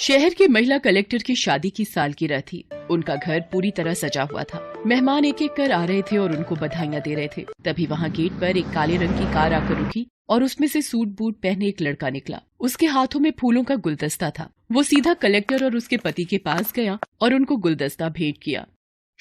शहर के महिला कलेक्टर की शादी की सालगिरह थी। उनका घर पूरी तरह सजा हुआ था। मेहमान एक एक कर आ रहे थे और उनको बधाइयाँ दे रहे थे। तभी वहाँ गेट पर एक काले रंग की कार आकर रुकी और उसमें से सूट बूट पहने एक लड़का निकला। उसके हाथों में फूलों का गुलदस्ता था। वो सीधा कलेक्टर और उसके पति के पास गया और उनको गुलदस्ता भेंट किया।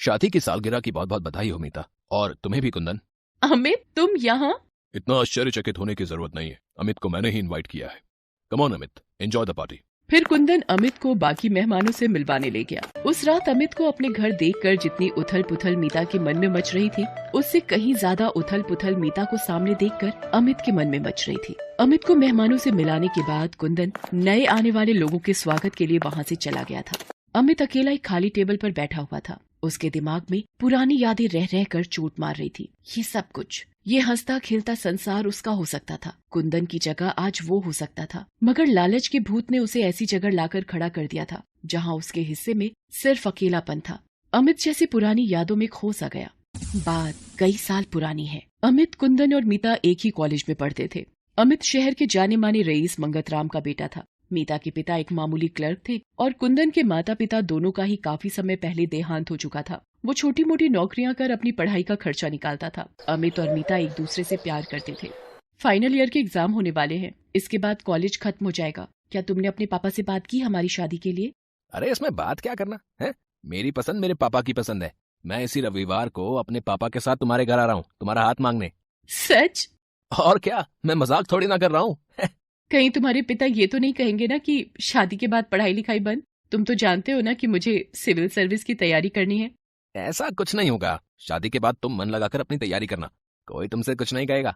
शादी की सालगिरह की बहुत बहुत बधाई हो मीता, और तुम्हें भी कुंदन। अमित, तुम यहाँ? इतना आश्चर्यचकित होने की जरूरत नहीं है। अमित को मैंने ही इनवाइट किया है। Come on Amit, enjoy the party. फिर कुंदन अमित को बाकी मेहमानों से मिलवाने ले गया। उस रात अमित को अपने घर देखकर जितनी उथल पुथल मीता के मन में मच रही थी, उससे कहीं ज्यादा उथल पुथल मीता को सामने देखकर अमित के मन में मच रही थी। अमित को मेहमानों से मिलाने के बाद कुंदन नए आने वाले लोगों के स्वागत के लिए वहाँ से चला गया था। अमित अकेला एक खाली टेबल पर बैठा हुआ था। उसके दिमाग में पुरानी यादें रह रह कर चोट मार रही थी। ये सब कुछ, ये हंसता खेलता संसार उसका हो सकता था। कुंदन की जगह आज वो हो सकता था, मगर लालच के भूत ने उसे ऐसी जगह लाकर खड़ा कर दिया था जहां उसके हिस्से में सिर्फ अकेलापन था। अमित जैसी पुरानी यादों में खो सा गया। बात कई साल पुरानी है। अमित, कुंदन और मीता एक ही कॉलेज में पढ़ते थे। अमित शहर के जाने माने रईस मंगतराम का बेटा था। मीता के पिता एक मामूली क्लर्क थे और कुंदन के माता पिता दोनों का ही काफी समय पहले देहांत हो चुका था। वो छोटी मोटी नौकरियां कर अपनी पढ़ाई का खर्चा निकालता था। अमित और मीता एक दूसरे से प्यार करते थे। फाइनल ईयर के एग्जाम होने वाले हैं। इसके बाद कॉलेज खत्म हो जाएगा। क्या तुमने अपने पापा से बात की हमारी शादी के लिए? अरे इसमें बात क्या करना है? मेरी पसंद मेरे पापा की पसंद है। मैं इसी रविवार को अपने पापा के साथ तुम्हारे घर आ रहा हूँ, तुम्हारा हाथ मांगने। सच? और क्या, मैं मजाक थोड़ी ना कर रहा हूँ। कहीं तुम्हारे पिता ये तो नहीं कहेंगे ना कि शादी के बाद पढ़ाई लिखाई बंद? तुम तो जानते हो ना कि मुझे सिविल सर्विस की तैयारी करनी है। ऐसा कुछ नहीं होगा। शादी के बाद तुम मन लगाकर अपनी तैयारी करना, कोई तुमसे कुछ नहीं कहेगा।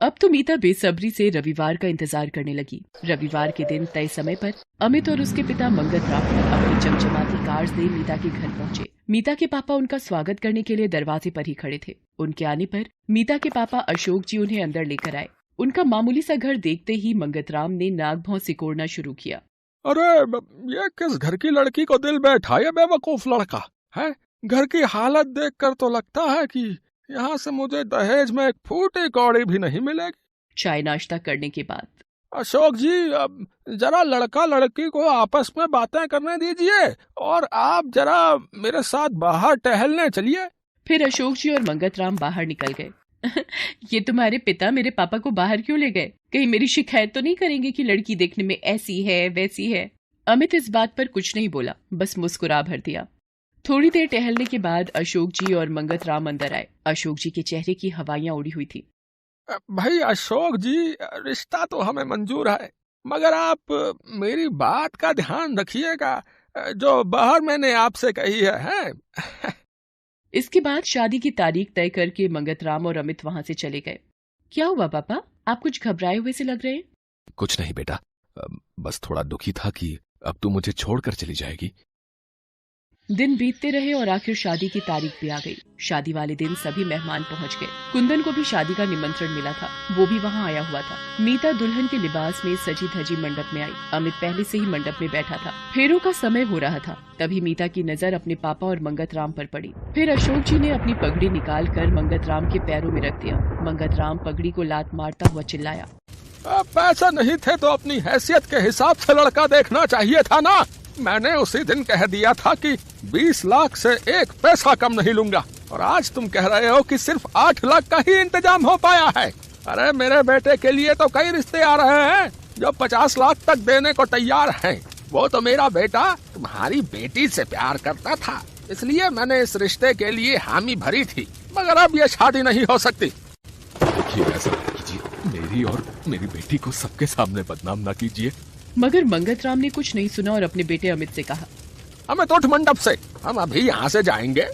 अब तो मीता बेसब्री से रविवार का इंतजार करने लगी। रविवार के दिन तय समय पर अमित और उसके पिता मंगतराम अपनी चमचमाती कार से मीता के घर पहुंचे। मीता के पापा उनका स्वागत करने के लिए दरवाजे पर ही खड़े थे। उनके आने पर मीता के पापा अशोक जी उन्हें अंदर लेकर आए। उनका मामूली सा घर देखते ही मंगतराम ने नाक भौं सिकोड़ना शुरू किया। अरे ये किस घर की लड़की को दिल बैठा ये बेवकूफ लड़का है। घर की हालत देखकर तो लगता है कि यहाँ से मुझे दहेज में एक फूटी कौड़ी भी नहीं मिलेगी। चाय नाश्ता करने के बाद अशोक जी, अब जरा लड़का लड़की को आपस में बातें करने दीजिए और आप जरा मेरे साथ बाहर टहलने चलिए। फिर अशोक जी और मंगतराम बाहर निकल गए। ये तुम्हारे पिता मेरे पापा को बाहर क्यों ले गए? कहीं मेरी शिकायत तो नहीं करेंगे कि लड़की देखने में ऐसी है वैसी है? अमित इस बात पर कुछ नहीं बोला, बस मुस्कुरा भर दिया। थोड़ी देर टहलने के बाद अशोक जी और मंगतराम अंदर आए। अशोक जी के चेहरे की हवाइयां उड़ी हुई थी। भाई अशोक जी, रिश्ता तो हमें मंजूर है, मगर आप मेरी बात का ध्यान रखिएगा जो बाहर मैंने आपसे कही है। इसके बाद शादी की तारीख तय करके मंगतराम और अमित वहां से चले गए। क्या हुआ पापा, आप कुछ घबराए हुए से लग रहे हैं? कुछ नहीं बेटा, बस थोड़ा दुखी था कि अब तू मुझे छोड़कर चली जाएगी। दिन बीतते रहे और आखिर शादी की तारीख भी आ गई। शादी वाले दिन सभी मेहमान पहुंच गए। कुंदन को भी शादी का निमंत्रण मिला था, वो भी वहां आया हुआ था। मीता दुल्हन के लिबास में सजी धजी मंडप में आई। अमित पहले से ही मंडप में बैठा था। फेरों का समय हो रहा था। तभी मीता की नजर अपने पापा और मंगतराम पर पड़ी। फिर अशोक जी ने अपनी पगड़ी निकाल कर मंगतराम के पैरों में रख दिया। मंगतराम पगड़ी को लात मारता हुआ चिल्लाया, पैसा नहीं थे तो अपनी हैसियत के हिसाब से लड़का देखना चाहिए था ना। मैंने उसी दिन कह दिया था कि 20 लाख से एक पैसा कम नहीं लूंगा, और आज तुम कह रहे हो कि सिर्फ 8 लाख का ही इंतजाम हो पाया है। अरे मेरे बेटे के लिए तो कई रिश्ते आ रहे हैं जो 50 लाख तक देने को तैयार हैं। वो तो मेरा बेटा तुम्हारी बेटी से प्यार करता था, इसलिए मैंने इस रिश्ते के लिए हामी भरी थी, मगर अब ये शादी नहीं हो सकती। देखिए, ऐसा कीजिए, मेरी और मेरी बेटी को सबके सामने बदनाम ना कीजिए। मगर मंगतराम ने कुछ नहीं सुना और अपने बेटे अमित से कहा, अमित उठ मंडप से, हम अभी यहाँ से जाएंगे।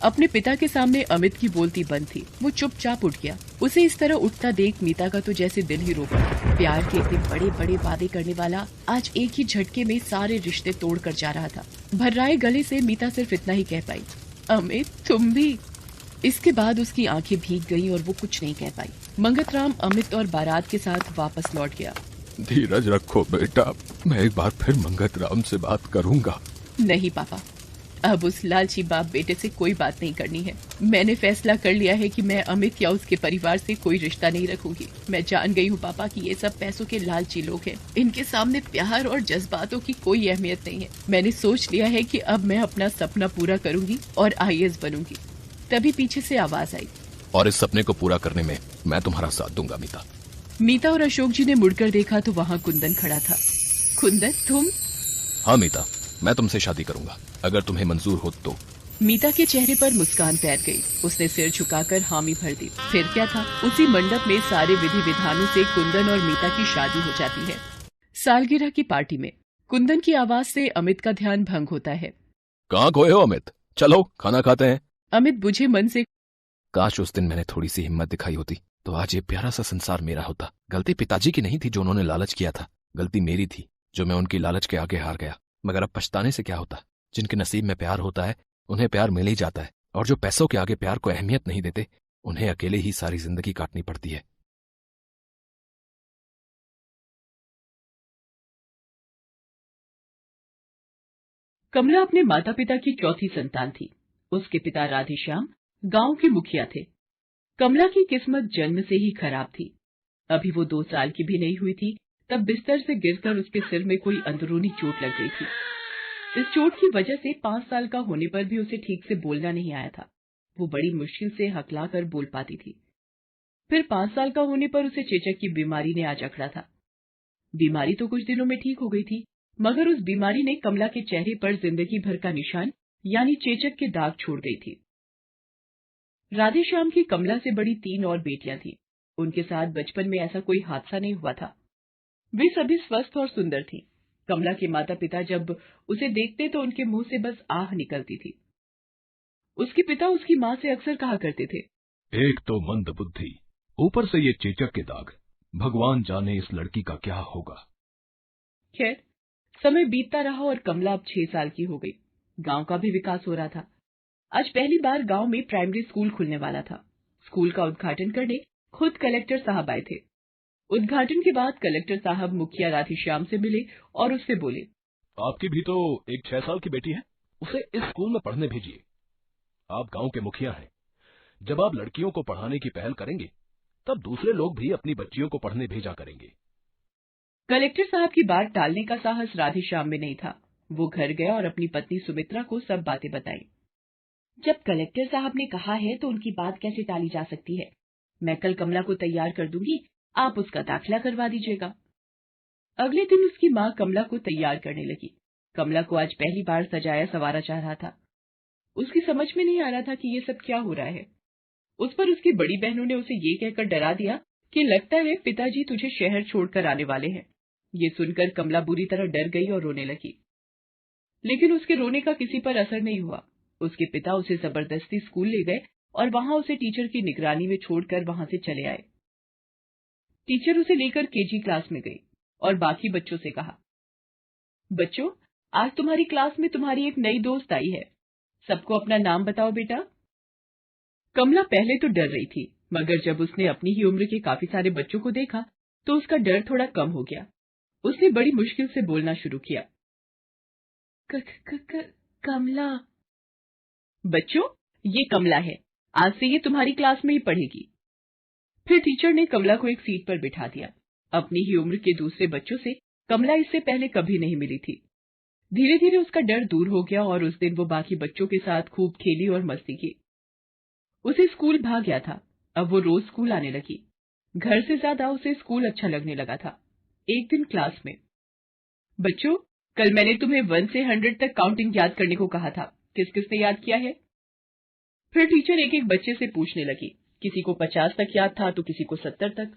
अपने पिता के सामने अमित की बोलती बंद थी। वो चुपचाप उठ गया। उसे इस तरह उठता देख मीता का तो जैसे दिल ही रो पड़ा। प्यार के इतने बड़े बड़े वादे करने वाला आज एक ही झटके में सारे रिश्ते तोड़ कर जा रहा था। भर्राए गले से मीता सिर्फ इतना ही कह पाई, अमित तुम भी। इसके बाद उसकी आंखें भीग गईं और वो कुछ नहीं कह पाई। मंगतराम अमित और बारात के साथ वापस लौट गया। धीरज रखो बेटा, मैं एक बार फिर मंगतराम से बात करूंगा। नहीं पापा, अब उस लालची बाप बेटे से कोई बात नहीं करनी है। मैंने फैसला कर लिया है कि मैं अमित या उसके परिवार से कोई रिश्ता नहीं रखूंगी। मैं जान गई हूँ पापा कि ये सब पैसों के लालची लोग हैं। इनके सामने प्यार और जज्बातों की कोई अहमियत नहीं है। मैंने सोच लिया है कि अब मैं अपना सपना पूरा करूंगी और IAS बनूंगी। तभी पीछे से आवाज आई, और इस सपने को पूरा करने में मैं तुम्हारा साथ दूंगा मीता। मीता और अशोक जी ने मुड़कर देखा तो वहाँ कुंदन खड़ा था। कुंदन, तुम? हाँ मीता, मैं तुमसे शादी करूंगा, अगर तुम्हें मंजूर हो तो। मीता के चेहरे पर मुस्कान फैल गई। उसने सिर झुकाकर हामी भर दी। फिर क्या था, उसी मंडप में सारे विधि विधानों से कुंदन और मीता की शादी हो जाती है। सालगिरह की पार्टी में कुंदन की आवाज से अमित का ध्यान भंग होता है। कहाँ खोए हो अमित? चलो खाना खाते हैं। अमित बुझे मन से, काश उस दिन मैंने थोड़ी सी हिम्मत दिखाई होती तो आज ये प्यारा सा संसार मेरा होता। गलती पिताजी की नहीं थी जो उन्होंने लालच किया था, गलती मेरी थी जो मैं उनकी लालच के आगे हार गया। मगर अब पछताने से क्या होता? जिनके नसीब में प्यार होता है उन्हें प्यार मिल ही जाता है, और जो पैसों के आगे प्यार को अहमियत नहीं देते उन्हें अकेले ही सारी जिंदगी काटनी पड़ती है। कमला अपने माता पिता की चौथी संतान थी। उसके पिता राधेश्याम गांव के मुखिया थे। कमला की किस्मत जन्म से ही खराब थी। अभी वो 2 साल की भी नहीं हुई थी तब बिस्तर से गिरकर उसके सिर में कोई अंदरूनी चोट लग गई थी। इस चोट की वजह से 5 साल का होने पर भी उसे ठीक से बोलना नहीं आया था। वो बड़ी मुश्किल से हकला कर बोल पाती थी। फिर 5 साल का होने पर उसे चेचक की बीमारी ने आ जकड़ा था। बीमारी तो कुछ दिनों में ठीक हो गई थी, मगर उस बीमारी ने कमला के चेहरे पर जिंदगी भर का निशान यानी चेचक के दाग छोड़ गई थी। राधेश्याम की कमला से बड़ी 3 और बेटियां थीं। उनके साथ बचपन में ऐसा कोई हादसा नहीं हुआ था। वे सभी स्वस्थ और सुंदर थीं। कमला के माता पिता जब उसे देखते तो उनके मुंह से बस आह निकलती थी। उसके पिता उसकी माँ से अक्सर कहा करते थे, एक तो मंद बुद्धि, ऊपर से ये चेचक के दाग, भगवान जाने इस लड़की का क्या होगा। खैर, समय बीतता रहा और कमला अब 6 साल की हो गई। गांव का भी विकास हो रहा था। आज पहली बार गांव में प्राइमरी स्कूल खुलने वाला था। स्कूल का उद्घाटन करने खुद कलेक्टर साहब आए थे। उद्घाटन के बाद कलेक्टर साहब मुखिया राधेश्याम से मिले और उससे बोले, आपकी भी तो एक 6 साल की बेटी है, उसे इस स्कूल में पढ़ने भेजिए। आप गांव के मुखिया हैं, जब आप लड़कियों को पढ़ाने की पहल करेंगे तब दूसरे लोग भी अपनी बच्चियों को पढ़ने भेजा करेंगे। कलेक्टर साहब की बात टालने का साहस राधेश्याम में नहीं था। वो घर गया और अपनी पत्नी सुमित्रा को सब बातें बताई। जब कलेक्टर साहब ने कहा है तो उनकी बात कैसे टाली जा सकती है। मैं कल कमला को तैयार कर दूंगी, आप उसका दाखिला करवा दीजिएगा। अगले दिन उसकी माँ कमला को तैयार करने लगी। कमला को आज पहली बार सजाया संवारा जा रहा था। उसकी समझ में नहीं आ रहा था कि ये सब क्या हो रहा है। उस पर उसकी बड़ी बहनों ने उसे ये कहकर डरा दिया कि लगता है पिताजी तुझे शहर छोड़कर आने वाले हैं। ये सुनकर कमला बुरी तरह डर गई और रोने लगी। लेकिन उसके रोने का किसी पर असर नहीं हुआ। उसके पिता उसे जबरदस्ती स्कूल ले गए और वहां उसे टीचर की निगरानी में छोड़कर वहां से चले आए। टीचर उसे लेकर KG क्लास में गई और बाकी बच्चों से कहा, बच्चों, आज तुम्हारी क्लास में तुम्हारी एक नई दोस्त आई है। सबको अपना नाम बताओ बेटा। कमला पहले तो डर रही थी, मगर जब उसने अपनी ही उम्र के काफी सारे बच्चों को देखा तो उसका डर थोड़ा कम हो गया। उसने बड़ी मुश्किल से बोलना शुरू किया, कमला। बच्चों, ये कमला है। आज से ये तुम्हारी क्लास में ही पढ़ेगी। फिर टीचर ने कमला को एक सीट पर बिठा दिया। अपनी ही उम्र के दूसरे बच्चों से कमला इससे पहले कभी नहीं मिली थी। धीरे धीरे उसका डर दूर हो गया और उस दिन वो बाकी बच्चों के साथ खूब खेली और मस्ती की। उसे स्कूल भाग गया था। अब वो रोज स्कूल आने लगी। घर से ज्यादा उसे स्कूल अच्छा लगने लगा था। एक दिन क्लास में, बच्चों, कल मैंने तुम्हें 1 से 100 तक काउंटिंग याद करने को कहा था। किस किसने याद किया है? फिर टीचर एक एक बच्चे से पूछने लगी। किसी को 50 तक याद था तो किसी को 70 तक।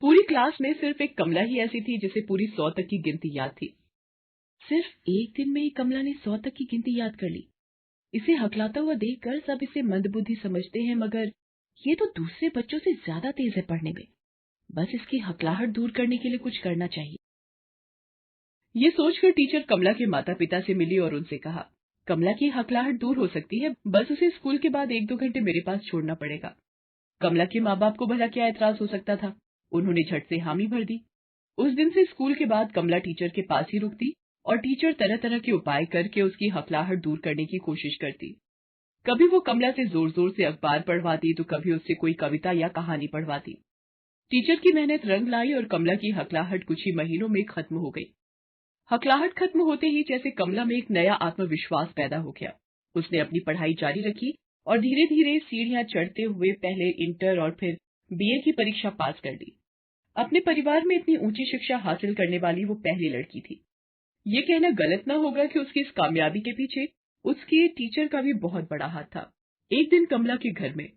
पूरी क्लास में सिर्फ एक कमला ही ऐसी थी जिसे पूरी 100 तक की गिनती याद थी। सिर्फ एक दिन में ही कमला ने 100 तक की गिनती याद कर ली। इसे हकलाता हुआ देखकर सब इसे मंदबुद्धि समझते हैं, मगर ये तो दूसरे बच्चों से ज्यादा तेज है पढ़ने में। बस इसकी हकलाहट दूर करने के लिए कुछ करना चाहिए। ये सोचकर टीचर कमला के माता पिता से मिली और उनसे कहा, कमला की हकलाहट दूर हो सकती है, बस उसे स्कूल के बाद 1-2 घंटे मेरे पास छोड़ना पड़ेगा। कमला के माँ बाप को भला क्या एतराज हो सकता था। उन्होंने झट से हामी भर दी। उस दिन से स्कूल के बाद कमला टीचर के पास ही रुकती और टीचर तरह तरह के उपाय करके उसकी हकलाहट दूर करने की कोशिश करती। कभी वो कमला से जोर जोर से अखबार पढ़वाती तो कभी उससे कोई कविता या कहानी पढ़वाती। टीचर की मेहनत रंग लाई और कमला की हकलाहट कुछ ही महीनों में खत्म हो गई। हकलाहट खत्म होते ही जैसे कमला में एक नया आत्मविश्वास पैदा हो गया। उसने अपनी पढ़ाई जारी रखी और धीरे धीरे सीढ़ियां चढ़ते हुए पहले इंटर और फिर बीए की परीक्षा पास कर ली। अपने परिवार में इतनी ऊंची शिक्षा हासिल करने वाली वो पहली लड़की थी। ये कहना गलत ना होगा कि उसकी इस कामयाबी के पीछे उसके टीचर का भी बहुत बड़ा हाथ था। एक दिन कमला के घर में,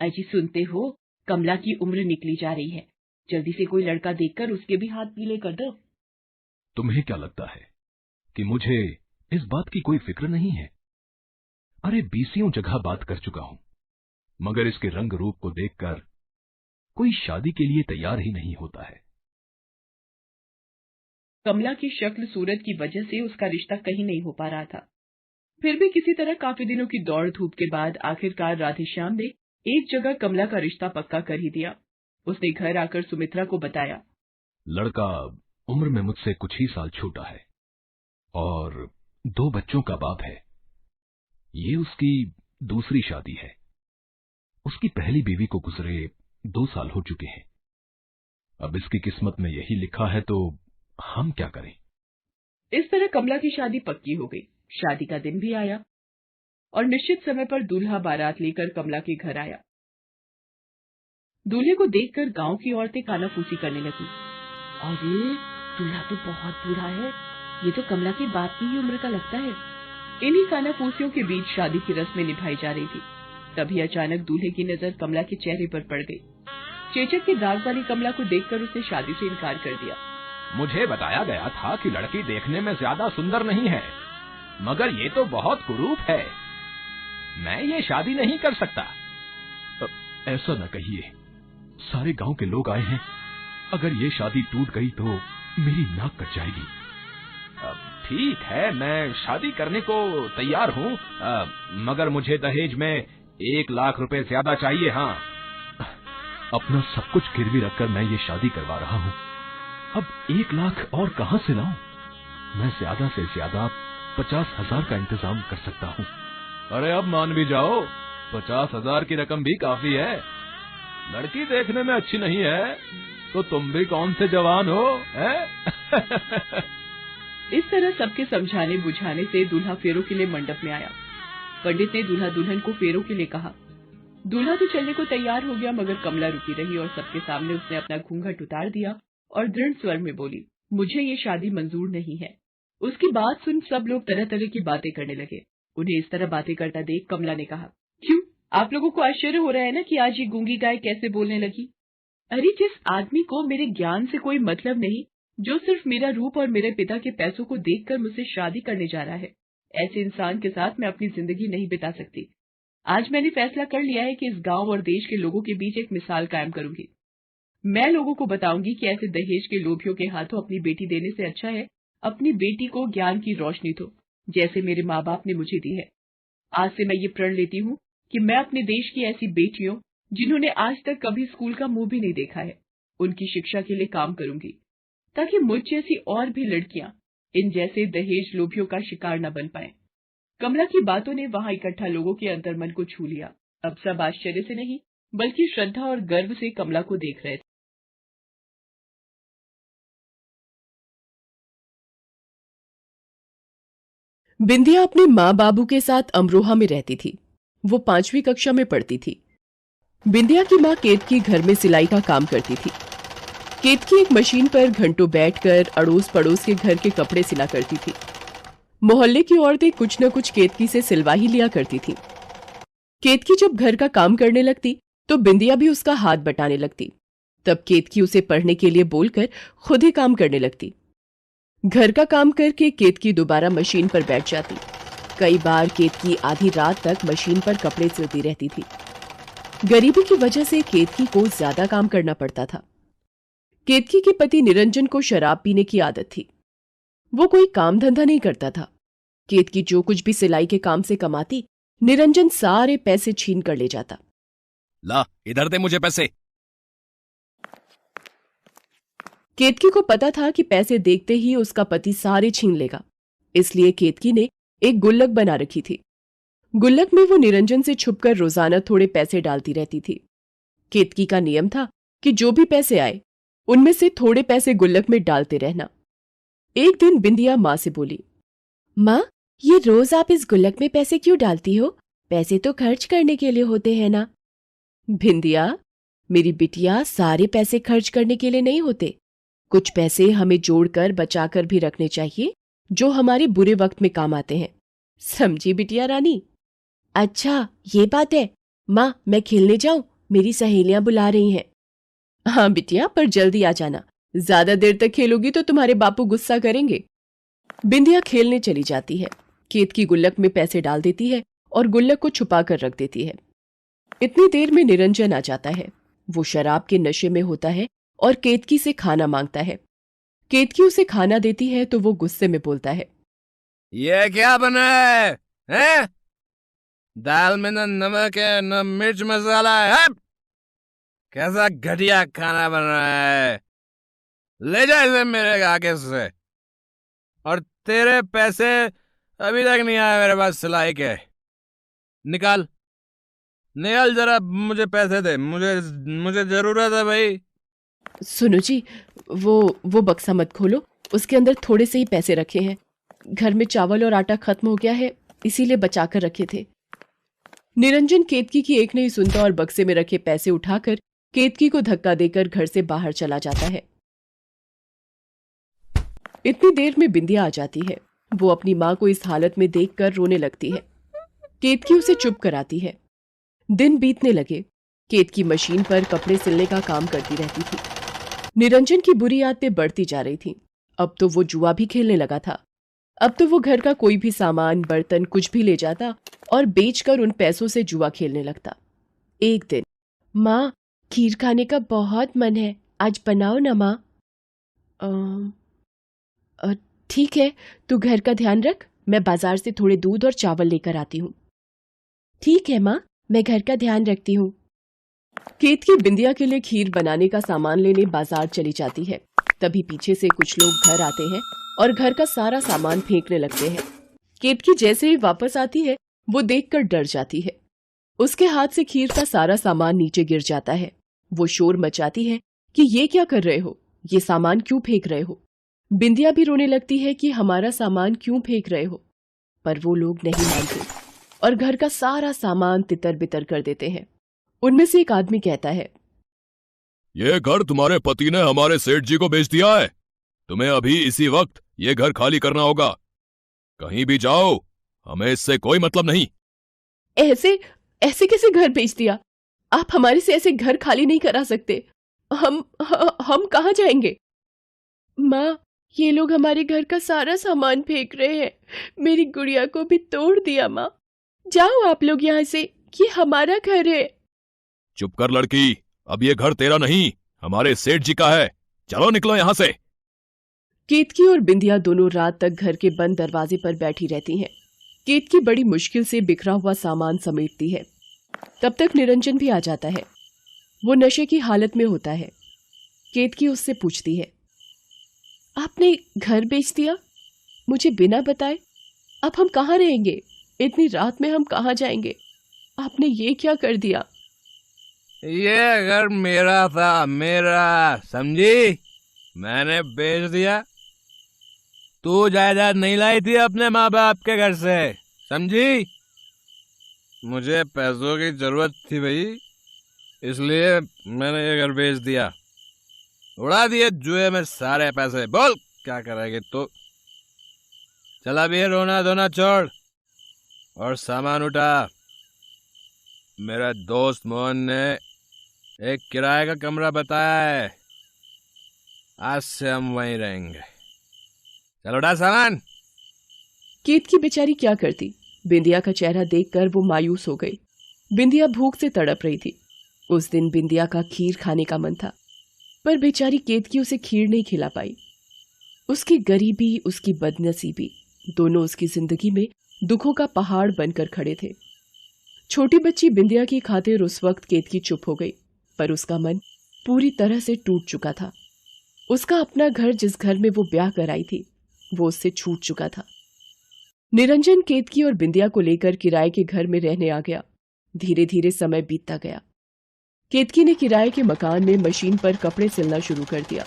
अजी सुनते हो, कमला की उम्र निकली जा रही है, जल्दी से कोई लड़का देखकर उसके भी हाथ पीले कर दो। तुम्हें क्या लगता है कि मुझे इस बात की कोई फिक्र नहीं है? अरे 20 जगह बात कर चुका हूं, मगर इसके रंग रूप को देखकर कोई शादी के लिए तैयार ही नहीं होता है। कमला की शक्ल सूरत की वजह से उसका रिश्ता कहीं नहीं हो पा रहा था। फिर भी किसी तरह काफी दिनों की दौड़ धूप के बाद आखिरकार राधेश्याम ने एक जगह कमला का रिश्ता पक्का कर ही दिया। उसने घर आकर सुमित्रा को बताया, लड़का उम्र में मुझसे कुछ ही साल छोटा है और 2 बच्चों का बाप है। ये उसकी दूसरी शादी है। उसकी पहली बीवी को गुजरे 2 साल हो चुके हैं। अब इसकी किस्मत में यही लिखा है तो हम क्या करें? इस तरह कमला की शादी पक्की हो गई। शादी का दिन भी आया और निश्चित समय पर दूल्हा बारात लेकर कमला के घर आया। दूल्हे को देखकर गांव की औरतें कानाफूसी करने लगी। अरे दूल्हा तो बहुत बूढ़ा है, ये तो कमला के बाप की ही उम्र का लगता है। इन्हीं कानाफूसियों के बीच शादी की रस्में निभाई जा रही थी। तभी अचानक दूल्हे की नजर कमला के चेहरे पर पड़ गई। चेचक के दाग वाली कमला को देखकर उसने शादी से इनकार कर दिया। मुझे बताया गया था कि लड़की देखने में ज्यादा सुंदर नहीं है, मगर ये तो बहुत कुरूप है। मैं ये शादी नहीं कर सकता। ऐसा न कहिए, सारे गांव के लोग आए हैं। अगर ये शादी टूट गई तो मेरी नाक कट जाएगी। ठीक है, मैं शादी करने को तैयार हूँ, मगर मुझे दहेज में 1 लाख रुपए ज्यादा चाहिए। हाँ, अपना सब कुछ गिरवी रखकर मैं ये शादी करवा रहा हूँ। अब 1 लाख और कहां से लाऊं? मैं ज्यादा से ज्यादा 50,000 का इंतजाम कर सकता हूँ। अरे अब मान भी जाओ, 50,000 की रकम भी काफी है। लड़की देखने में अच्छी नहीं है तो तुम भी कौन से जवान हो, है? इस तरह सबके समझाने बुझाने से दूल्हा फेरों के लिए मंडप में आया। पंडित ने दूल्हा दुल्हन को फेरों के लिए कहा। दूल्हा तो चलने को तैयार हो गया, मगर कमला रुकी रही और सबके सामने उसने अपना घूंघट उतार दिया और दृढ़ स्वर में बोली, मुझे ये शादी मंजूर नहीं है। उसकी बात सुन सब लोग तरह तरह की बातें करने लगे। उन्हें इस तरह बातें करता देख कमला ने कहा, क्यों, आप लोगों को आश्चर्य हो रहा है ना कि आज ये गूंगी गाय कैसे बोलने लगी? अरे जिस आदमी को मेरे ज्ञान से कोई मतलब नहीं, जो सिर्फ मेरा रूप और मेरे पिता के पैसों को देखकर मुझसे शादी करने जा रहा है, ऐसे इंसान के साथ मैं अपनी जिंदगी नहीं बिता सकती। आज मैंने फैसला कर लिया है कि इस गांव और देश के लोगों के बीच एक मिसाल कायम करूंगी। मैं लोगों को बताऊंगी कि ऐसे दहेज के लोभियों के हाथों अपनी बेटी देने से अच्छा है अपनी बेटी को ज्ञान की रोशनी दो, जैसे मेरे माँ बाप ने मुझे दी है। आज से मैं ये प्रण लेती हूँ कि मैं अपने देश की ऐसी बेटियों, जिन्होंने आज तक कभी स्कूल का मुंह भी नहीं देखा है, उनकी शिक्षा के लिए काम करूंगी, ताकि मुझ जैसी और भी लड़कियां इन जैसे दहेज लोभियों का शिकार न बन पाएं। कमला की बातों ने वहां इकट्ठा लोगों के अंतर्मन को छू लिया। अब सब आश्चर्य से नहीं बल्कि श्रद्धा और गर्व से कमला को देख रहे थे। बिंदिया अपने माँ बाबू के साथ अमरोहा में रहती थी। वो 5वीं कक्षा में पढ़ती थी। बिंदिया की माँ केतकी घर में सिलाई का काम करती थी। केतकी एक मशीन पर घंटों बैठकर अड़ोस पड़ोस के घर के कपड़े सिला करती थी। मोहल्ले की औरतें कुछ न कुछ केतकी से सिलवा ही लिया करती थी। केतकी जब घर का काम करने लगती तो बिंदिया भी उसका हाथ बटाने लगती। तब केतकी उसे पढ़ने के लिए बोलकर खुद ही काम करने लगती। घर का काम करके केतकी दोबारा मशीन पर बैठ जाती। कई बार केतकी आधी रात तक मशीन पर कपड़े सिलती रहती थी। गरीबी की वजह से केतकी को ज्यादा काम करना पड़ता था। केतकी के पति निरंजन को शराब पीने की आदत थी। वो कोई काम धंधा नहीं करता था। केतकी जो कुछ भी सिलाई के काम से कमाती, निरंजन सारे पैसे छीन कर ले जाता। ला इधर दे मुझे पैसे। केतकी को पता था कि पैसे देखते ही उसका पति सारे छीन लेगा, इसलिए केतकी ने एक गुल्लक बना रखी थी। गुल्लक में वो निरंजन से छुपकर रोजाना थोड़े पैसे डालती रहती थी। केतकी का नियम था कि जो भी पैसे आए उनमें से थोड़े पैसे गुल्लक में डालते रहना। एक दिन बिंदिया माँ से बोली, माँ, ये रोज आप इस गुल्लक में पैसे क्यों डालती हो? पैसे तो खर्च करने के लिए होते हैं ना। बिंदिया, मेरी बिटिया, सारे पैसे खर्च करने के लिए नहीं होते। कुछ पैसे हमें जोड़कर बचाकर भी रखने चाहिए, जो हमारे बुरे वक्त में काम आते हैं। समझी बिटिया रानी? अच्छा, ये बात है। माँ, मैं खेलने जाऊं? मेरी सहेलियां बुला रही हैं। हाँ बिटिया, पर जल्दी आ जाना। ज्यादा देर तक खेलोगी तो तुम्हारे बापू गुस्सा करेंगे। बिंदिया खेलने चली जाती है। केतकी गुल्लक में पैसे डाल देती है और गुल्लक को छुपा कर रख देती है। इतनी देर में निरंजन आ जाता है। वो शराब के नशे में होता है और केतकी से खाना मांगता है। केतकी उसे खाना देती है तो वो गुस्से में बोलता है, ये क्या बना है? हैं? दाल में न नमक है न मिर्च मसाला है। कैसा घटिया खाना बन रहा है। ले जा इसे मेरे आगे से। और तेरे पैसे अभी तक नहीं आए मेरे पास सिलाई के। निकाल जरा, मुझे पैसे दे। मुझे जरूरत है भाई। सुनो जी, वो बक्सा मत खोलो, उसके अंदर थोड़े से ही पैसे रखे हैं। घर में चावल और आटा खत्म हो गया है, इसीलिए बचा कर रखे थे। निरंजन केतकी की एक नहीं सुनता और बक्से में रखे पैसे उठाकर केतकी को धक्का देकर घर से बाहर चला जाता है। इतनी देर में बिंदिया आ जाती है। वो अपनी माँ को इस हालत में देखकर रोने लगती है। केतकी उसे चुप कराती है। दिन बीतने लगे। केतकी मशीन पर कपड़े सिलने का काम करती रहती थी। निरंजन की बुरी आदतें बढ़ती जा रही थीं। अब तो वो जुआ भी खेलने लगा था। अब तो वो घर का कोई भी सामान, बर्तन, कुछ भी ले जाता और बेचकर उन पैसों से जुआ खेलने लगता। एक दिन, माँ, खीर खाने का बहुत मन है, आज बनाओ ना माँ। ठीक है, तू घर का ध्यान रख, मैं बाजार से थोड़े दूध और चावल लेकर आती हूँ। ठीक है माँ, मैं घर का ध्यान रखती हूँ। केतकी बिंदिया के लिए खीर बनाने का सामान लेने बाजार चली जाती है। तभी पीछे से कुछ लोग घर आते हैं और घर का सारा सामान फेंकने लगते हैं। केतकी जैसे ही वापस आती है, वो देखकर डर जाती है। उसके हाथ से खीर का सारा सामान नीचे गिर जाता है। वो शोर मचाती है कि ये क्या कर रहे हो, ये सामान क्यों फेंक रहे हो। बिंदिया भी रोने लगती है कि हमारा सामान क्यों फेंक रहे हो, पर वो लोग नहीं मानते और घर का सारा सामान तितर बितर कर देते हैं। उनमें से एक आदमी कहता है, ये घर तुम्हारे पति ने हमारे सेठ जी को बेच दिया है। तुम्हें अभी इसी वक्त ये घर खाली करना होगा। कहीं भी जाओ, हमें इससे कोई मतलब नहीं। ऐसे कैसे घर बेच दिया? आप हमारे से ऐसे घर खाली नहीं करा सकते। हम कहाँ जाएंगे? माँ, ये लोग हमारे घर का सारा सामान फेंक रहे हैं। मेरी गुड़िया को भी तोड़ दिया। माँ, जाओ आप लोग यहाँ से, ये हमारा घर है। चुप कर लड़की, अब ये घर तेरा नहीं, हमारे सेठ जी का है। चलो निकलो यहाँ से। केतकी और बिंदिया दोनों रात तक घर के बंद दरवाजे पर बैठी रहती हैं। केतकी बड़ी मुश्किल से बिखरा हुआ सामान समेटती है। तब तक निरंजन भी आ जाता है। वो नशे की हालत में होता है। केतकी उससे पूछती है, आपने घर बेच दिया मुझे बिना बताए? अब हम कहाँ रहेंगे? इतनी रात में हम कहाँ जाएंगे? आपने ये क्या कर दिया? ये घर मेरा था, मेरा, समझी? मैंने बेच दिया। तू जायदाद नहीं लाई थी अपने माँ बाप के घर से, समझी? मुझे पैसों की जरूरत थी भाई, इसलिए मैंने ये घर बेच दिया। उड़ा दिए जुए में सारे पैसे। बोल क्या करेगी तू? चला भी रोना धोना छोड़ और सामान उठा। मेरे दोस्त मोहन ने एक किराए का कमरा बताया है, आज से हम वहीं रहेंगे। चलो उठा सामान। केतकी बेचारी क्या करती? बिंदिया का चेहरा देखकर वो मायूस हो गई। बिंदिया भूख से तड़प रही थी। उस दिन बिंदिया का खीर खाने का मन था, पर बेचारी केतकी उसे खीर नहीं खिला पाई। उसकी गरीबी, उसकी बदनसीबी, दोनों उसकी जिंदगी में दुखों का पहाड़ बनकर खड़े थे। छोटी बच्ची बिंदिया की खातिर उस वक्त केतकी चुप हो गई, पर उसका मन पूरी तरह से टूट चुका था। उसका अपना घर, जिस घर में वो ब्याह कर आई थी, वो उससे छूट चुका था। निरंजन केतकी और बिंदिया को लेकर किराए के घर में रहने आ गया। धीरे धीरे समय बीतता गया। केतकी ने किराए के मकान में मशीन पर कपड़े सिलना शुरू कर दिया।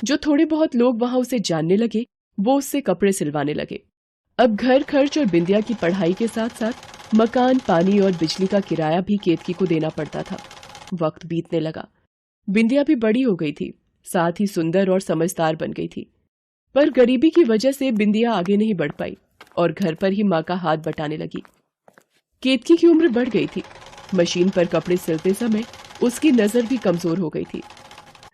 जो थोड़े बहुत लोग वहां उसे जानने लगे वो उससे कपड़े सिलवाने लगे। अब घर खर्च और बिंदिया की पढ़ाई के साथ साथ मकान, पानी और बिजली का किराया भी केतकी को देना पड़ता था। वक्त बीतने लगा। बिंदिया भी बड़ी हो गई थी, साथ ही सुंदर और समझदार बन गई थी। पर गरीबी की वजह से बिंदिया आगे नहीं बढ़ पाई और घर पर ही माँ का हाथ बटाने लगी। केतकी की उम्र बढ़ गई थी। मशीन पर कपड़े सिलते समय उसकी नजर भी कमजोर हो गई थी।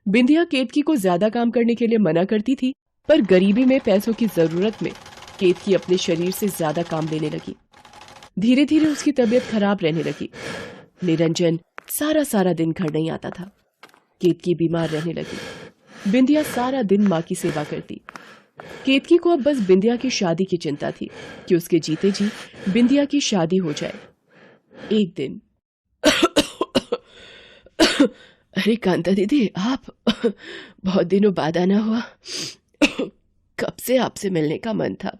बिंदिया केतकी को ज्यादा काम करने के लिए मना करती थी, पर गरीबी में पैसों की जरूरत में केतकी अपने शरीर से ज्यादा काम लेने लगी। धीरे धीरे उसकी तबीयत खराब रहने लगी। निरंजन सारा दिन घर नहीं आता था। केतकी बीमार रहने लगी। बिंदिया सारा दिन माँ की सेवा करती। केतकी को अब बस बिंदिया की शादी की चिंता थी कि उसके जीते जी बिंदिया की शादी हो जाए। एक दिन अरे कांता दीदी, आप बहुत दिनों बाद आना हुआ। कब से आपसे मिलने का मन था।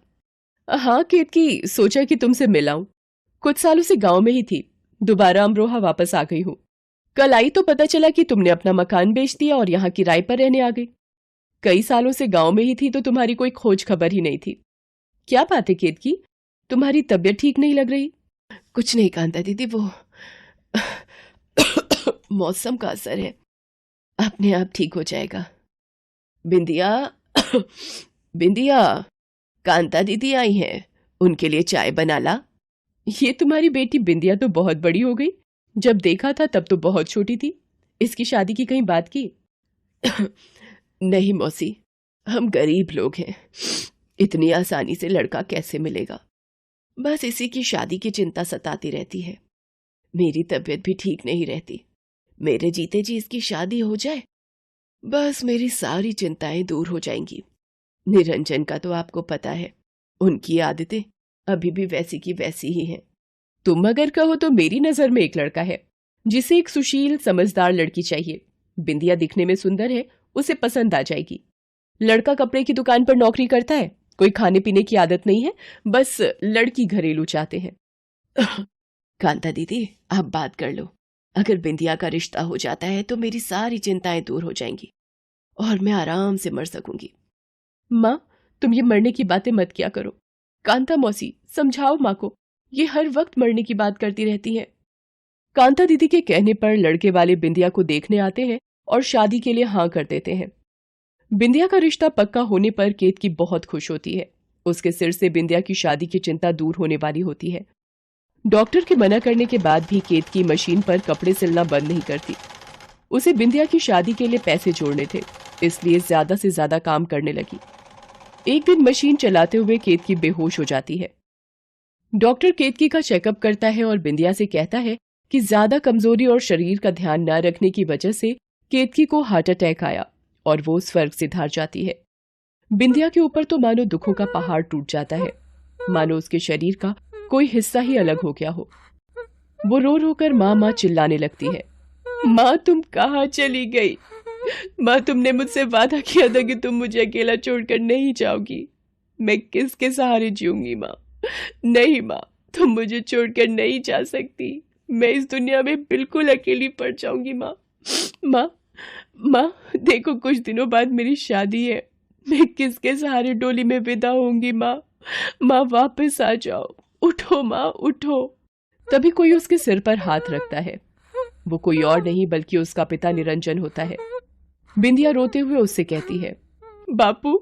हाँ केतकी, सोचा कि तुमसे मिलाऊं। कुछ सालों से गांव में ही थी, दोबारा अमरोहा वापस आ गई हूं। कल आई तो पता चला कि तुमने अपना मकान बेच दिया और यहाँ किराए पर रहने आ गई। कई सालों से गांव में ही थी तो तुम्हारी कोई खोज खबर ही नहीं थी। क्या बात है केतकी, तुम्हारी तबीयत ठीक नहीं लग रही? कुछ नहीं कांता दीदी, वो मौसम का असर है, अपने आप ठीक हो जाएगा। बिंदिया बिंदिया, कांता दीदी आई हैं, उनके लिए चाय बना ला। ये तुम्हारी बेटी बिंदिया तो बहुत बड़ी हो गई, जब देखा था तब तो बहुत छोटी थी। इसकी शादी की कहीं बात की? नहीं मौसी, हम गरीब लोग हैं, इतनी आसानी से लड़का कैसे मिलेगा। बस इसी की शादी की चिंता सताती रहती है। मेरी तबीयत भी ठीक नहीं रहती। मेरे जीते जी इसकी शादी हो जाए, बस मेरी सारी चिंताएं दूर हो जाएंगी। निरंजन का तो आपको पता है, उनकी आदतें अभी भी वैसी की वैसी ही हैं। तुम अगर कहो तो मेरी नजर में एक लड़का है जिसे एक सुशील समझदार लड़की चाहिए। बिंदिया दिखने में सुंदर है, उसे पसंद आ जाएगी। लड़का कपड़े की दुकान पर नौकरी करता है, कोई खाने पीने की आदत नहीं है, बस लड़की घरेलू चाहते हैं। कांता दीदी, आप बात कर लो। अगर बिंदिया का रिश्ता हो जाता है तो मेरी सारी चिंताएं दूर हो जाएंगी और मैं आराम से मर सकूंगी। माँ, तुम ये मरने की बातें मत किया करो। कांता मौसी, समझाओ माँ को, ये हर वक्त मरने की बात करती रहती है। कांता दीदी के कहने पर लड़के वाले बिंदिया को देखने आते हैं और शादी के लिए हाँ कर देते हैं। बिंदिया का रिश्ता पक्का होने पर केतकी बहुत खुश होती है। उसके सिर से बिंदिया की शादी की चिंता दूर होने वाली होती है। डॉक्टर के मना करने के बाद भी केतकी मशीन पर कपड़े सिलना बंद नहीं करती। उसे बिंदिया की शादी के लिए पैसे जोड़ने थे, इसलिए ज्यादा से ज्यादा काम करने लगी। एक दिन मशीन चलाते हुए केतकी बेहोश हो जाती है। डॉक्टर केतकी का चेकअप करता है और बिंदिया से कहता है कि ज्यादा कमजोरी और शरीर का ध्यान न रखने की वजह से केतकी को हार्ट अटैक आया और वो स्वर्ग से धार जाती है। बिंदिया के ऊपर तो मानो दुखों का पहाड़ टूट जाता है, मानो उसके शरीर का कोई हिस्सा ही अलग हो गया हो। वो रो रो कर माँ माँ चिल्लाने लगती है। माँ, तुम कहाँ चली गई? माँ, तुमने मुझसे वादा किया था कि तुम मुझे अकेला छोड़कर नहीं जाओगी। मैं किसके सहारे जीऊंगी माँ? नहीं माँ, तुम मुझे छोड़कर नहीं जा सकती। मैं इस दुनिया में बिल्कुल अकेली पड़ जाऊंगी माँ। माँ, माँ, देखो कुछ दिनों बाद मेरी शादी है। मैं किसके सहारे डोली में विदा होंगी माँ? माँ, वापस आ जाओ। उठो माँ, उठो। तभी कोई उसके सिर पर हाथ रखता है। वो कोई और नहीं बल्कि उसका पिता निरंजन होता है। बिंदिया रोते हुए उससे कहती है, बापू,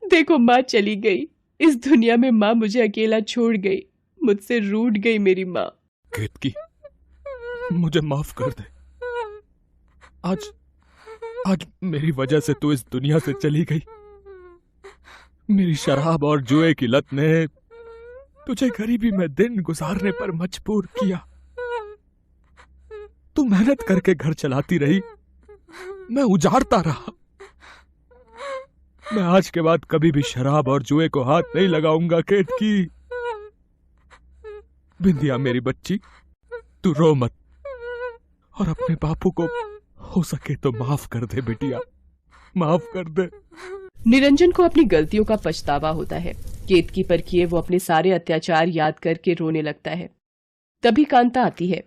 देखो माँ चली गई। इस दुनिया में माँ मुझे अकेला छोड़ गई। मुझसे रूठ गई मेरी माँ। केतकी, मुझे माफ कर दे। आज मेरी वजह से तू इस दुनिया से चली गई। मेरी शराब और जुए की लत ने तुझे गरीबी में दिन गुजारने पर मजबूर किया। तू मेहनत करके घर चलाती रही, मैं उजाड़ता रहा। मैं आज के बाद कभी भी शराब और जुए को हाथ नहीं लगाऊंगा केतकी। बिंदिया मेरी बच्ची, तू रो मत और अपने बापू को हो सके तो माफ कर दे बेटिया, माफ कर दे। निरंजन को अपनी गलतियों का पछतावा होता है। केतकी पर किए वो अपने सारे अत्याचार याद करके रोने लगता है। तभी कांता आती है।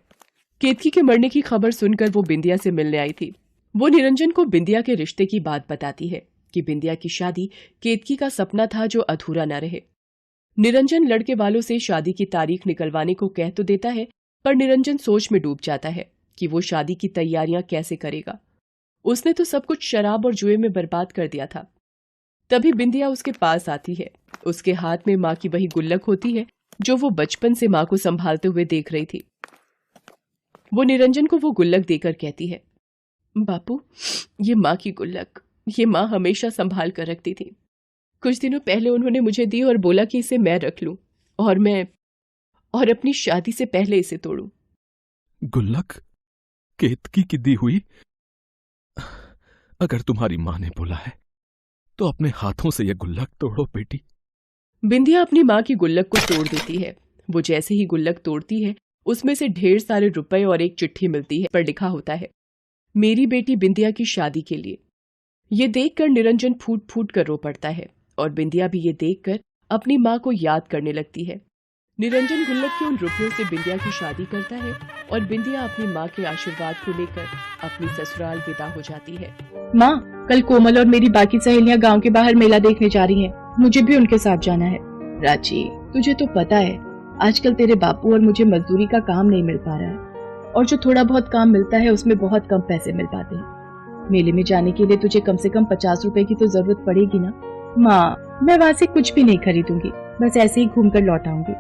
केतकी के मरने की खबर सुनकर वो बिंदिया से मिलने आई थी। वो निरंजन को बिंदिया के रिश्ते की बात बताती है कि बिंदिया की शादी केतकी का सपना था जो अधूरा न रहे। निरंजन लड़के वालों से शादी की तारीख निकलवाने को कह तो देता है, पर निरंजन सोच में डूब जाता है कि वो शादी की तैयारियां कैसे करेगा। उसने तो सब कुछ शराब और जुए में बर्बाद कर दिया था। तभी बिंदिया उसके पास आती है। उसके हाथ में माँ की वही गुल्लक होती है जो वो बचपन से माँ को संभालते हुए देख रही थी। वो निरंजन को वो गुल्लक देकर कहती है, बापू, ये माँ की गुल्लक, ये माँ हमेशा संभाल कर रखती थी। कुछ दिनों पहले उन्होंने मुझे दी और बोला कि इसे मैं रख लूं और अपनी शादी से पहले इसे तोड़ूं। गुल्लक केतकी की दी हुई? अगर तुम्हारी माँ ने बोला है तो अपने हाथों से यह गुल्लक तोड़ो बेटी। बिंदिया अपनी माँ की गुल्लक को तोड़ देती है। वो जैसे ही गुल्लक तोड़ती है, उसमें से ढेर सारे रुपए और एक चिट्ठी मिलती है। पर लिखा होता है, मेरी बेटी बिंदिया की शादी के लिए। ये देखकर निरंजन फूट फूट कर रो पड़ता है और बिंदिया भी ये देखकर अपनी माँ को याद करने लगती है। निरंजन गुल्लक के उन रुपयों से बिंदिया की शादी करता है और बिंदिया अपनी माँ के आशीर्वाद को लेकर अपनी ससुराल विदा हो जाती है। माँ, कल कोमल और मेरी बाकी सहेलियाँ गांव के बाहर मेला देखने जा रही हैं। मुझे भी उनके साथ जाना है। प्राची, तुझे तो पता है आजकल तेरे बापू और मुझे मजदूरी का काम नहीं मिल पा रहा है, और जो थोड़ा बहुत काम मिलता है उसमें बहुत कम पैसे मिल पाते हैं। मेले में जाने के लिए तुझे कम से कम 50 रुपए की तो जरूरत पड़ेगी ना। माँ, मैं वहाँ से कुछ भी नहीं खरीदूंगी, बस ऐसे ही घूम कर लौट आऊंगी।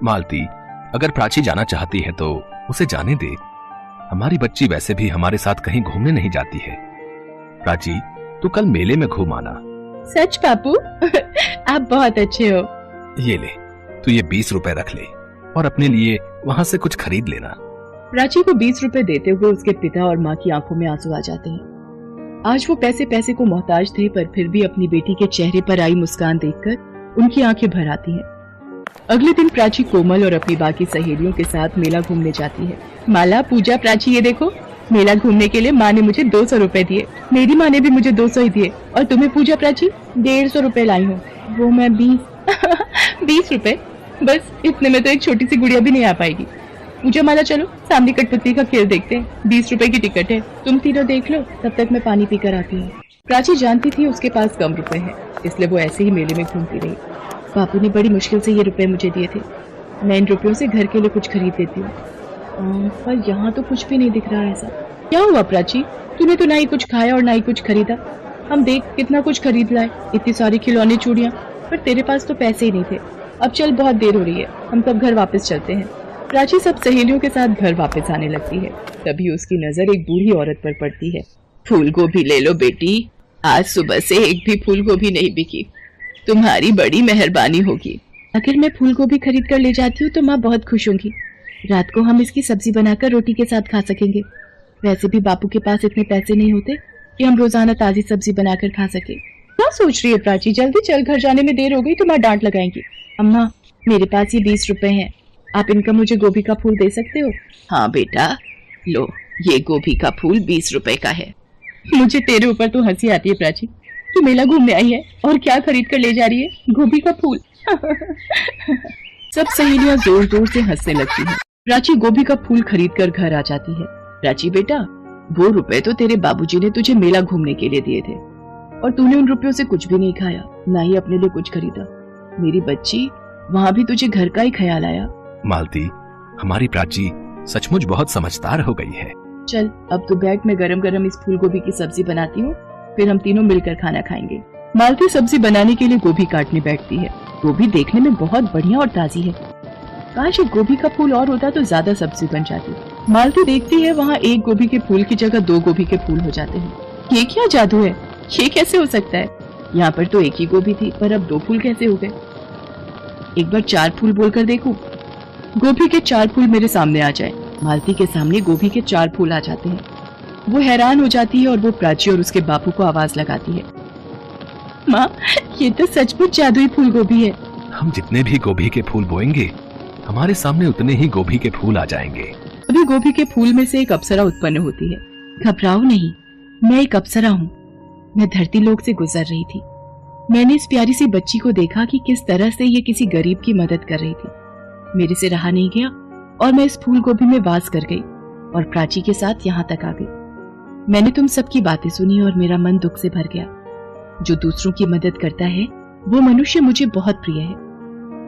मालती, अगर प्राची जाना चाहती है तो उसे जाने दे। हमारी बच्ची वैसे भी हमारे साथ कहीं घूमने नहीं जाती है। प्राची, तू कल मेले में घूम आना। सच बापू? आप बहुत अच्छे हो। ये ले, तू ये 20 रुपए रख ले और अपने लिए वहाँ से कुछ खरीद लेना। प्राची को 20 रुपए देते हुए उसके पिता और माँ की आंखों में आंसू आ जाते हैं। आज वो पैसे को मोहताज थे, पर फिर भी अपनी बेटी के चेहरे पर आई मुस्कान देखकर उनकी आंखें भर आती हैं। अगले दिन प्राची कोमल और अपनी बाकी सहेलियों के साथ मेला घूमने जाती है। माला, पूजा, प्राची, ये देखो, मेला घूमने के लिए माँ ने मुझे 200 रुपए दिए। मेरी माँ ने भी मुझे 200 ही दिए। और तुम्हें पूजा, प्राची? 150 रुपए लाई हूँ। वो मैं 20 रुपए? बस इतने में तो एक छोटी सी गुड़िया भी नहीं आ पाएगी। पूजा, माला, चलो सामने कठपुतली का खेल देखते हैं। 20 रुपए की टिकट है, तुम तीनों देख लो, तब तक मैं पानी पीकर आती हूँ। प्राची जानती थी उसके पास कम रुपए हैं, इसलिए वो ऐसे ही मेले में घूमती रही। बापू ने बड़ी मुश्किल से ये रुपए मुझे दिए थे। मैं इन रुपयों से घर के लिए कुछ खरीद लेती हूँ। पर यहाँ तो कुछ भी नहीं दिख रहा है ऐसा। क्या हुआ प्राची? तूने तो ना ही कुछ खाया और ना ही कुछ खरीदा। हम देख कितना कुछ खरीद लाए, इतनी सारी खिलौने, चूड़ियाँ, पर तेरे पास तो पैसे ही नहीं थे। अब चल, बहुत देर हो रही है, हम सब घर वापस चलते हैं। प्राची सब सहेलियों के साथ घर वापस आने लगती है। तभी उसकी नजर एक बूढ़ी औरत पर पड़ती है। फूल गोभी ले लो बेटी, आज सुबह से एक भी फूल गोभी नहीं बिकी। तुम्हारी बड़ी मेहरबानी होगी। अगर मैं फूल गोभी खरीद कर ले जाती हूँ तो माँ बहुत खुश होंगी। रात को हम इसकी सब्जी बनाकर रोटी के साथ खा सकेंगे। वैसे भी बापू के पास इतने पैसे नहीं होते कि हम रोजाना ताजी सब्जी बनाकर खा सके। क्या सोच रही है प्राची? जल्दी चल, घर जाने में देर हो गई तो माँ डांट लगाएंगी। अम्मा, मेरे पास ये 20 रुपए हैं, आप इनका मुझे गोभी का फूल दे सकते हो? हाँ बेटा, लो, ये गोभी का फूल 20 रुपए का है। मुझे तेरे ऊपर तो हंसी आती है प्राची। तू मेला घूमने आई है और क्या खरीद कर ले जा रही है? गोभी का फूल। सब सहेलियां जोर जोर से हंसने लगती हैं। प्राची गोभी का फूल खरीद कर घर आ जाती है। प्राची बेटा, वो रुपए तो तेरे बाबूजी ने तुझे मेला घूमने के लिए दिए थे, और तूने उन रुपयों से कुछ भी नहीं खाया, ना ही अपने लिए कुछ खरीदा। मेरी बच्ची, वहाँ भी तुझे घर का ही ख्याल आया। मालती, हमारी प्राची सचमुच बहुत समझदार हो गई है। चल, अब तू बैठ, मैं गरम गरम इस फूल गोभी की सब्जी बनाती हूँ, फिर हम तीनों मिलकर खाना खाएंगे। मालती सब्जी बनाने के लिए गोभी काटने बैठती है। गोभी देखने में बहुत बढ़िया और ताजी है। काश एक गोभी का फूल और होता तो ज्यादा सब्जी बन जाती। मालती देखती है वहाँ एक गोभी के फूल की जगह 2 गोभी के फूल हो जाते हैं। ये क्या जादू है? ये कैसे हो सकता है? यहाँ पर तो एक ही गोभी थी, पर अब 2 फूल कैसे हो गए? एक बार 4 फूल बोलकर देखूं। गोभी के 4 फूल मेरे सामने आ जाए। मालती के सामने गोभी के 4 फूल आ जाते हैं। वो हैरान हो जाती है और वो प्राची और उसके बापू को आवाज लगाती है। माँ, ये तो सचमुच जादुई फूल गोभी है। हम जितने भी गोभी के फूल बोएंगे, हमारे सामने उतने ही गोभी के फूल आ जाएंगे। अभी गोभी के फूल में से एक अप्सरा उत्पन्न होती है। घबराओ नहीं, मैं एक अप्सरा हूँ। मैं धरती लोक से गुजर रही थी। मैंने इस प्यारी सी बच्ची को देखा कि किस तरह से ये किसी गरीब की मदद कर रही थी। मेरे से रहा नहीं गया और मैं इस फूल गोभी में वास कर गई और प्राची के साथ यहाँ तक आ गई। मैंने तुम सबकी बातें सुनी और मेरा मन दुख से भर गया। जो दूसरों की मदद करता है वो मनुष्य मुझे बहुत प्रिय है।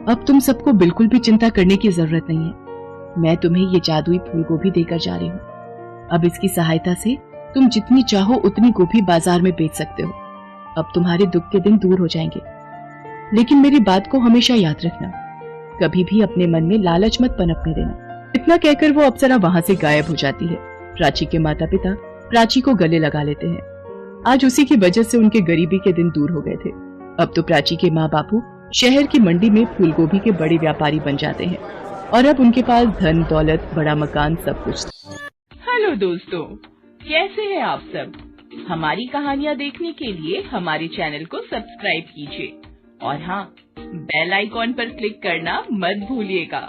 अब तुम सबको बिल्कुल भी चिंता करने की जरूरत नहीं है। मैं तुम्हें ये जादुई फूल गोभी देकर जा रही हूँ। अब इसकी सहायता से तुम जितनी चाहो उतनी गोभी बाजार में बेच सकते हो। अब तुम्हारे दुख के दिन दूर हो जाएंगे। लेकिन मेरी बात को हमेशा याद रखना, कभी भी अपने मन में लालच मत पनपने देना। इतना कहकर वो अप्सरा वहां से गायब हो जाती है। प्राची के माता पिता प्राची को गले लगा लेते हैं। आज उसी की वजह से उनके गरीबी के दिन दूर हो गए थे। अब तो प्राची के माँ बापू शहर की मंडी में फूलगोभी के बड़े व्यापारी बन जाते हैं और अब उनके पास धन दौलत, बड़ा मकान, सब कुछ। हेलो दोस्तों, कैसे हैं आप सब? हमारी कहानियाँ देखने के लिए हमारे चैनल को सब्सक्राइब कीजिए और हाँ, बेल आइकॉन पर क्लिक करना मत भूलिएगा।